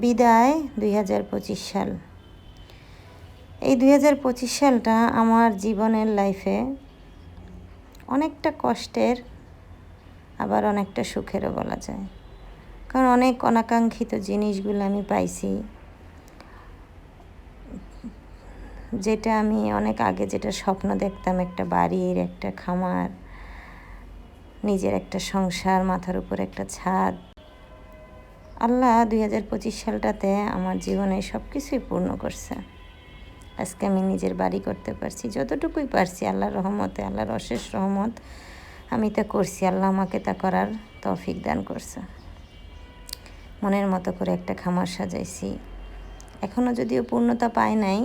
বিদায় 2025 সাল। এই 2025 সালটা আমার জীবনের লাইফে অনেকটা কষ্টের, আবার অনেকটা সুখেরও বলা যায়। কারণ অনেক অনাকাঙ্ক্ষিত জিনিসগুলো আমি পাইছি, যেটা আমি অনেক আগে যেটা স্বপ্ন দেখতাম, একটা বাড়ির, একটা খামার, নিজের একটা সংসার, মাথার উপর একটা ছাদ। আল্লাহ 2025 সালটাতে আমার জীবনে সব কিছুই পূর্ণ করছে। আজকে আমি নিজের বাড়ি করতে পারছি, যতটুকুই পারছি আল্লাহর রহমতে, আল্লাহর অশেষ রহমত। আমি তা করছি, আল্লাহ আমাকে তা করার তৌফিক দান করছে। মনের মতো করে একটা খামার সাজাইছি। এখনও যদিও পূর্ণতা পায় নাই,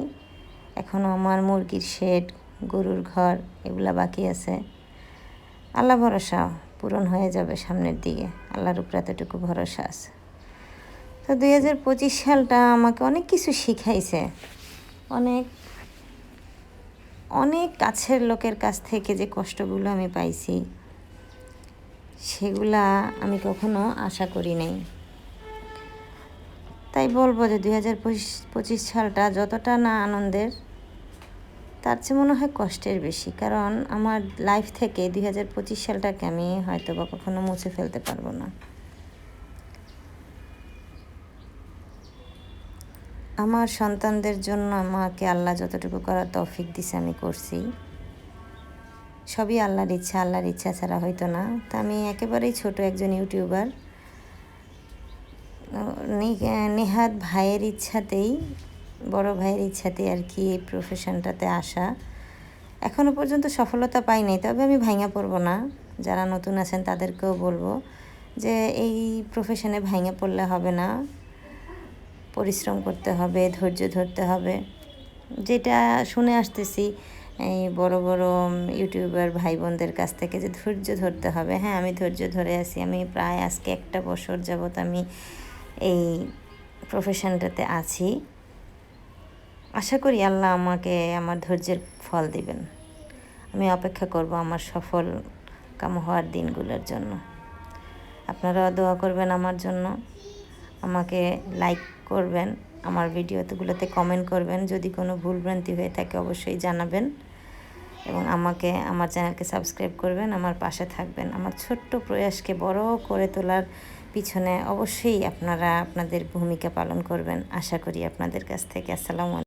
এখনও আমার মুরগির শেড, গরুর ঘর এগুলা বাকি আছে। আল্লাহ ভরসা পূরণ হয়ে যাবে সামনের দিকে, আল্লাহর উপর এতটুকু ভরসা আছে। তো 2025 সালটা আমাকে অনেক কিছু শিখাইছে। অনেক অনেক কাছের লোকের কাছ থেকে যে কষ্টগুলো আমি পাইছি, সেগুলা আমি কখনো আশা করি নাই। তাই বলবো যে 2025 সালটা যতটা না আনন্দের, তার চেয়ে মনে হয় কষ্টের বেশি। কারণ আমার লাইফ থেকে 2025 সালটাকে আমি হয়তো বা কখনো মুছে ফেলতে পারবো না। আমার সন্তানদের জন্য আমাকে আল্লাহ যতটুকু করার তৌফিক দিছে আমি করছি। সবই আল্লাহর ইচ্ছা, আল্লাহর ইচ্ছা ছাড়া হয়তো না। তা আমি একেবারেই ছোট একজন ইউটিউবার, নেহাত ভাইয়ের ইচ্ছাতেই, বড় ভাইয়ের ইচ্ছাতেই আর কি এই প্রফেশনটাতে আসা। এখনও পর্যন্ত সফলতা পাই নাই, তবে আমি ভাঙা পড়ব না। যারা নতুন আছেন তাদেরকেও বলবো যে এই প্রফেশনে ভাঙা পড়লে হবে না, পরিশ্রম করতে হবে, ধৈর্য ধরতে হবে। যেটা শুনে আসতেছি এই বড় বড় ইউটিউবার ভাই বোনদের কাছ থেকে, যে ধৈর্য ধরতে হবে। হ্যাঁ, আমি ধৈর্য ধরে আছি। আমি প্রায় আজকে 1 বছর যাবৎ আমি এই প্রফেশনটাতে আছি। আশা করি আল্লাহ আমাকে আমার ধৈর্যের ফল দিবেন। আমি অপেক্ষা করব আমার সফল কাম হওয়ার দিনগুলোর জন্য। আপনারাও দোয়া করবেন আমার জন্য, আমাকে লাইক করবেন, আমার ভিডিওগুলোতে কমেন্ট করবেন। যদি কোনো ভুলভ্রান্তি হয়ে থাকে অবশ্যই জানাবেন, এবং আমাকে আমার চ্যানেলকে সাবস্ক্রাইব করবেন, আমার পাশে থাকবেন। আমার ছোট্ট প্রয়াসকে বড় করে তোলার পিছনে অবশ্যই আপনারা আপনাদের ভূমিকা পালন করবেন, আশা করি আপনাদের কাছ থেকে। আসসালামু আলাইকুম।